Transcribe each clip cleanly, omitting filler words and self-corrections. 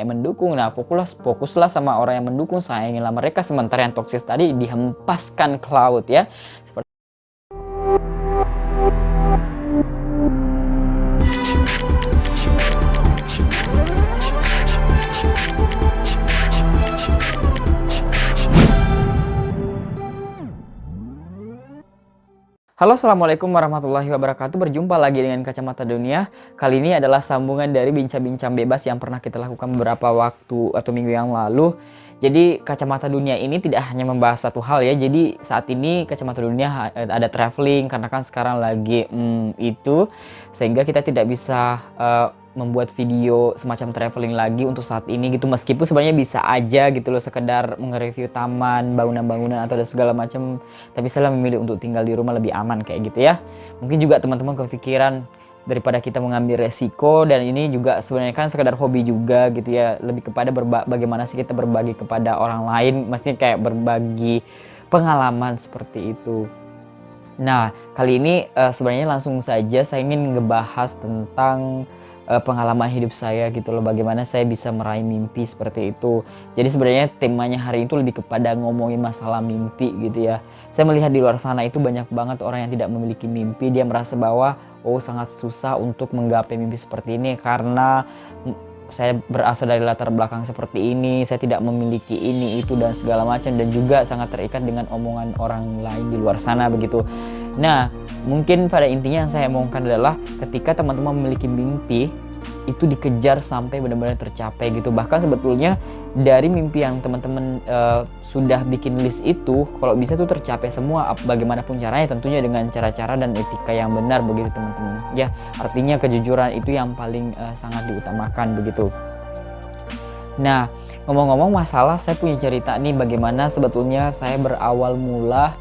yang mendukung. Nah, fokuslah sama orang yang mendukung, sayangilah mereka, sementara yang toksis tadi dihempaskan ke laut ya. Seperti Halo, assalamualaikum warahmatullahi wabarakatuh. Berjumpa lagi dengan Kacamata Dunia. Kali ini adalah sambungan dari bincang-bincang bebas yang pernah kita lakukan beberapa waktu atau minggu yang lalu. Jadi Kacamata Dunia ini tidak hanya membahas satu hal ya. Jadi saat ini Kacamata Dunia ada traveling karena kan sekarang lagi itu, sehingga kita tidak bisa membuat video semacam traveling lagi untuk saat ini gitu, meskipun sebenarnya bisa aja gitu loh, sekedar nge-review taman, bangunan-bangunan atau ada segala macam, tapi saya memilih untuk tinggal di rumah lebih aman kayak gitu ya. Mungkin juga teman-teman kepikiran daripada kita mengambil resiko, dan ini juga sebenarnya kan sekedar hobi juga gitu ya, lebih kepada bagaimana sih kita berbagi kepada orang lain, maksudnya kayak berbagi pengalaman seperti itu. Nah, kali ini sebenarnya langsung saja saya ingin ngebahas tentang pengalaman hidup saya gitu loh, bagaimana saya bisa meraih mimpi seperti itu. Jadi sebenarnya temanya hari itu lebih kepada ngomongin masalah mimpi gitu ya. Saya melihat di luar sana itu banyak banget orang yang tidak memiliki mimpi. Dia merasa bahwa sangat susah untuk menggapai mimpi seperti ini karena saya berasal dari latar belakang seperti ini, saya tidak memiliki ini, itu, dan segala macam, dan juga sangat terikat dengan omongan orang lain di luar sana begitu. Nah, mungkin pada intinya yang saya omongkan adalah ketika teman-teman memiliki mimpi, itu dikejar sampai benar-benar tercapai gitu. Bahkan sebetulnya dari mimpi yang teman-teman sudah bikin list itu, kalau bisa tuh tercapai semua bagaimanapun caranya, tentunya dengan cara-cara dan etika yang benar begitu teman-teman. Ya, artinya kejujuran itu yang paling sangat diutamakan begitu. Nah, ngomong-ngomong masalah, saya punya cerita nih bagaimana sebetulnya saya berawal mula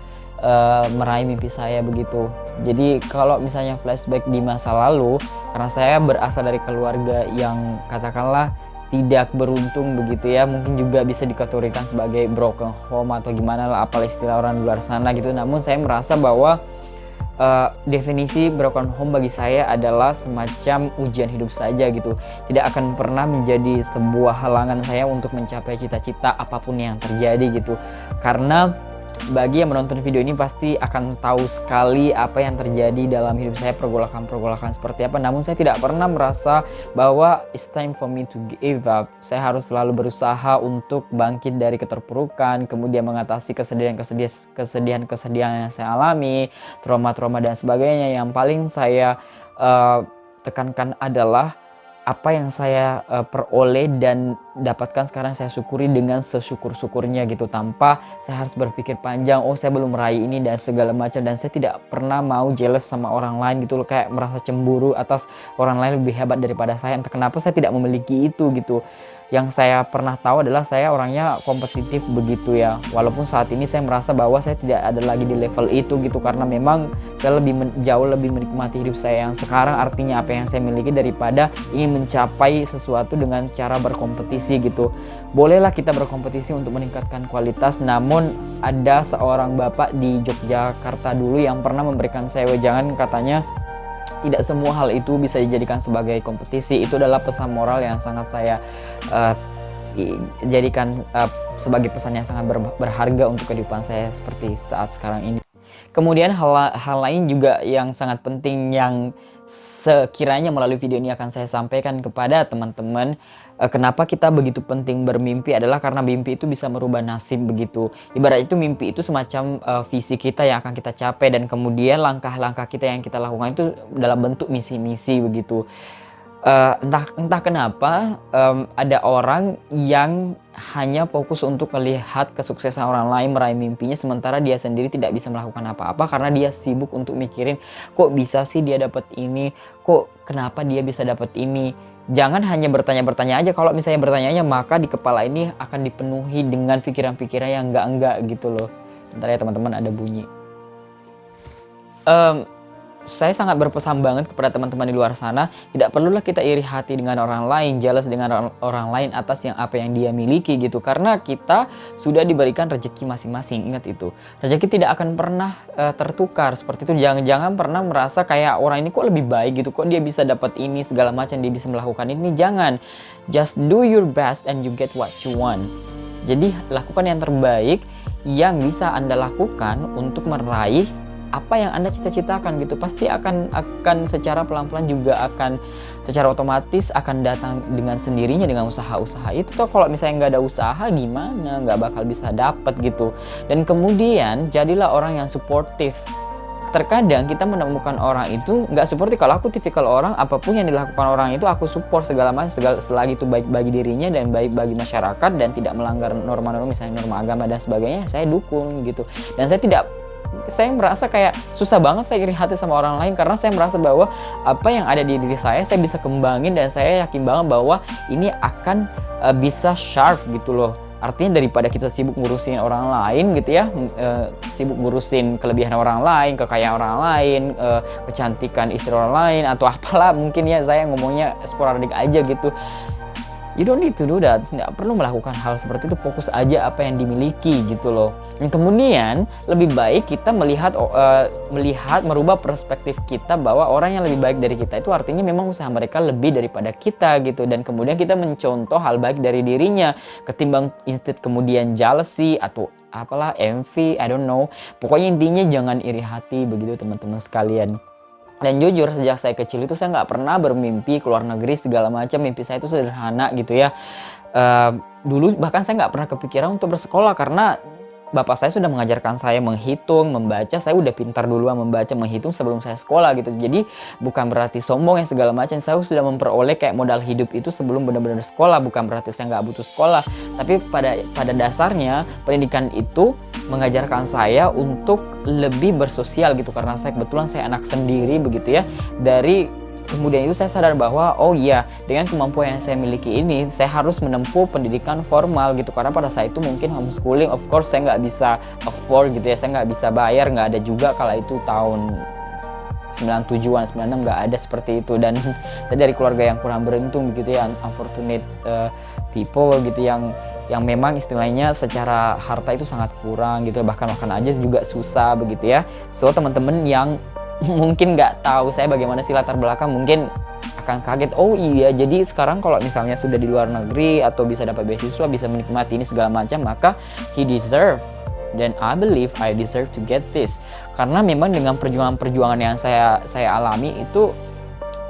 meraih mimpi saya begitu. Jadi kalau misalnya flashback di masa lalu, karena saya berasal dari keluarga yang katakanlah tidak beruntung begitu ya, mungkin juga bisa dikategorikan sebagai broken home atau gimana lah, apalah istilah orang di luar sana gitu. Namun saya merasa bahwa definisi broken home bagi saya adalah semacam ujian hidup saja gitu. Tidak akan pernah menjadi sebuah halangan saya untuk mencapai cita-cita apapun yang terjadi gitu. Karena bagi yang menonton video ini pasti akan tahu sekali apa yang terjadi dalam hidup saya, pergolakan-pergolakan seperti apa. Namun saya tidak pernah merasa bahwa it's time for me to give up. Saya harus selalu berusaha untuk bangkit dari keterpurukan, kemudian mengatasi kesedihan yang saya alami, trauma-trauma dan sebagainya. Yang paling saya tekankan adalah apa yang saya peroleh dan dapatkan sekarang saya syukuri dengan sesyukur-syukurnya gitu, tanpa saya harus berpikir panjang, saya belum meraih ini dan segala macam. Dan saya tidak pernah mau jealous sama orang lain gitu loh, kayak merasa cemburu atas orang lain lebih hebat daripada saya. Entah kenapa saya tidak memiliki itu gitu. Yang saya pernah tahu adalah saya orangnya kompetitif begitu ya, walaupun saat ini saya merasa bahwa saya tidak ada lagi di level itu gitu, karena memang saya jauh lebih menikmati hidup saya yang sekarang, artinya apa yang saya miliki, daripada ingin mencapai sesuatu dengan cara berkompetisi gitu. Bolehlah kita berkompetisi untuk meningkatkan kualitas, namun ada seorang bapak di Yogyakarta dulu yang pernah memberikan saya wejangan, katanya tidak semua hal itu bisa dijadikan sebagai kompetisi. Itu adalah pesan moral yang sangat saya jadikan sebagai pesan yang sangat berharga untuk kehidupan saya seperti saat sekarang ini. Kemudian hal lain juga yang sangat penting yang sekiranya melalui video ini akan saya sampaikan kepada teman-teman, kenapa kita begitu penting bermimpi adalah karena mimpi itu bisa merubah nasib begitu. Ibarat itu mimpi itu semacam visi kita yang akan kita capai, dan kemudian langkah-langkah kita yang kita lakukan itu dalam bentuk misi-misi begitu. Entah kenapa ada orang yang hanya fokus untuk melihat kesuksesan orang lain meraih mimpinya, sementara dia sendiri tidak bisa melakukan apa-apa karena dia sibuk untuk mikirin, kok bisa sih dia dapat ini, kok kenapa dia bisa dapat ini. Jangan hanya bertanya-bertanya aja. Kalau misalnya bertanyanya, maka di kepala ini akan dipenuhi dengan pikiran-pikiran yang enggak gitu loh. Bentar ya teman-teman, ada bunyi. saya sangat berpesan banget kepada teman-teman di luar sana, tidak perlulah kita iri hati dengan orang lain, jealous dengan orang lain atas apa yang dia miliki gitu. Karena kita sudah diberikan rezeki masing-masing, ingat itu. Rezeki tidak akan pernah tertukar seperti itu. Jangan pernah merasa kayak orang ini kok lebih baik gitu, kok dia bisa dapat ini segala macam, dia bisa melakukan ini. Jangan. Just do your best and you get what you want. Jadi lakukan yang terbaik yang bisa Anda lakukan untuk meraih apa yang Anda cita-citakan gitu. Pasti akan secara pelan-pelan juga akan secara otomatis akan datang dengan sendirinya dengan usaha-usaha itu. Toh kalau misalnya nggak ada usaha gimana, nggak bakal bisa dapat gitu. Dan kemudian jadilah orang yang suportif. Terkadang kita menemukan orang itu nggak seperti, kalau aku tipikal orang apapun yang dilakukan orang itu aku support segala macam, selagi itu baik bagi dirinya dan baik bagi masyarakat dan tidak melanggar norma-norma misalnya norma agama dan sebagainya, saya dukung gitu. Dan saya merasa kayak susah banget saya iri hati sama orang lain karena saya merasa bahwa apa yang ada di diri saya bisa kembangin dan saya yakin banget bahwa ini akan bisa sharp gitu loh. Artinya daripada kita sibuk ngurusin orang lain gitu ya, sibuk ngurusin kelebihan orang lain, kekayaan orang lain, kecantikan istri orang lain atau apalah mungkin ya, saya ngomongnya sporadik aja gitu. You don't need to do that. Nggak perlu melakukan hal seperti itu. Fokus aja apa yang dimiliki gitu loh. Dan kemudian lebih baik kita melihat merubah perspektif kita bahwa orang yang lebih baik dari kita itu artinya memang usaha mereka lebih daripada kita gitu. Dan kemudian kita mencontoh hal baik dari dirinya ketimbang instead kemudian jealousy atau apalah envy, I don't know. Pokoknya intinya jangan iri hati begitu teman-teman sekalian. Dan jujur sejak saya kecil itu saya nggak pernah bermimpi keluar negeri segala macam. Mimpi saya itu sederhana gitu ya. Dulu bahkan saya nggak pernah kepikiran untuk bersekolah karena bapak saya sudah mengajarkan saya menghitung, membaca. Saya udah pintar duluan membaca, menghitung sebelum saya sekolah gitu. Jadi bukan berarti sombong ya segala macam. Saya sudah memperoleh kayak modal hidup itu sebelum benar-benar sekolah. Bukan berarti saya nggak butuh sekolah. Tapi pada dasarnya pendidikan itu mengajarkan saya untuk lebih bersosial gitu. Karena kebetulan saya anak sendiri begitu ya. Kemudian itu saya sadar bahwa oh iya, dengan kemampuan yang saya miliki ini saya harus menempuh pendidikan formal gitu. Karena pada saat itu mungkin homeschooling of course saya nggak bisa afford gitu ya, saya nggak bisa bayar, nggak ada juga kala itu tahun 97-an, 96 nggak ada seperti itu. Dan saya dari keluarga yang kurang beruntung begitu ya, unfortunate people gitu yang memang istilahnya secara harta itu sangat kurang gitu, bahkan makan aja juga susah begitu ya. So teman-teman yang mungkin nggak tahu saya bagaimana sih latar belakang, mungkin akan kaget, oh iya jadi sekarang kalau misalnya sudah di luar negeri atau bisa dapat beasiswa, bisa menikmati ini segala macam, maka he deserve dan I believe I deserve to get this. Karena memang dengan perjuangan-perjuangan yang saya alami itu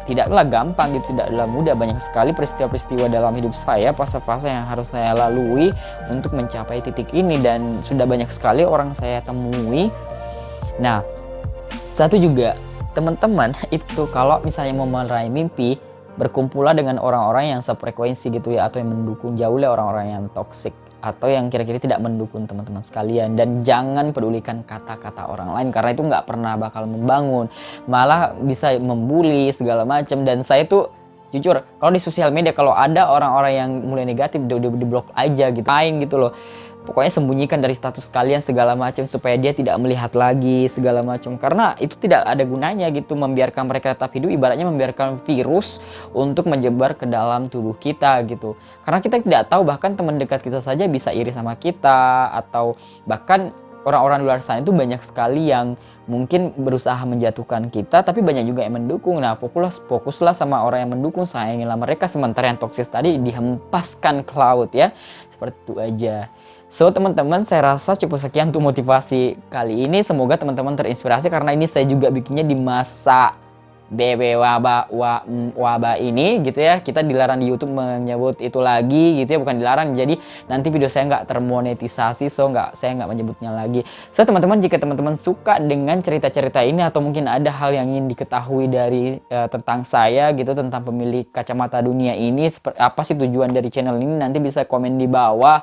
tidaklah gampang gitu, tidaklah mudah. Banyak sekali peristiwa-peristiwa dalam hidup saya, fase-fase yang harus saya lalui untuk mencapai titik ini, dan sudah banyak sekali orang saya temui. Nah, satu juga, teman-teman itu kalau misalnya mau meraih mimpi, berkumpullah dengan orang-orang yang sefrekuensi gitu ya, atau yang mendukung. Jauhlah orang-orang yang toksik atau yang kira-kira tidak mendukung teman-teman sekalian. Dan jangan pedulikan kata-kata orang lain, karena itu nggak pernah bakal membangun, malah bisa membuli segala macam. Dan saya tuh jujur, kalau di sosial media kalau ada orang-orang yang mulai negatif, udah di blok aja gitu, main gitu loh. Pokoknya sembunyikan dari status kalian segala macam supaya dia tidak melihat lagi segala macam, karena itu tidak ada gunanya gitu. Membiarkan mereka tetap hidup ibaratnya membiarkan virus untuk menyebar ke dalam tubuh kita gitu. Karena kita tidak tahu, bahkan teman dekat kita saja bisa iri sama kita, atau bahkan orang-orang di luar sana itu banyak sekali yang mungkin berusaha menjatuhkan kita, tapi banyak juga yang mendukung. Nah, fokuslah sama orang yang mendukung, sayangilah mereka, sementara yang toksis tadi dihempaskan ke laut ya. Seperti itu aja. So teman-teman, saya rasa cukup sekian untuk motivasi kali ini. Semoga teman-teman terinspirasi, karena ini saya juga bikinnya di masa BB wabah ini gitu ya. Kita dilarang di YouTube menyebut itu lagi gitu ya, bukan dilarang. Jadi nanti video saya nggak termonetisasi, so saya nggak menyebutnya lagi. So teman-teman, jika teman-teman suka dengan cerita-cerita ini, atau mungkin ada hal yang ingin diketahui dari tentang saya gitu, tentang pemilik kacamata dunia ini, apa sih tujuan dari channel ini, nanti bisa komen di bawah.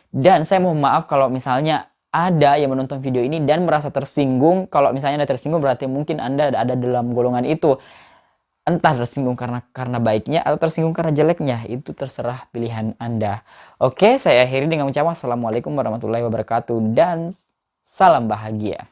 Dan saya mohon maaf kalau misalnya ada yang menonton video ini dan merasa tersinggung. Kalau misalnya Anda tersinggung, berarti mungkin Anda ada dalam golongan itu. Entah tersinggung karena baiknya atau tersinggung karena jeleknya, itu terserah pilihan Anda. Oke, saya akhiri dengan mengucapkan assalamualaikum warahmatullahi wabarakatuh dan salam bahagia.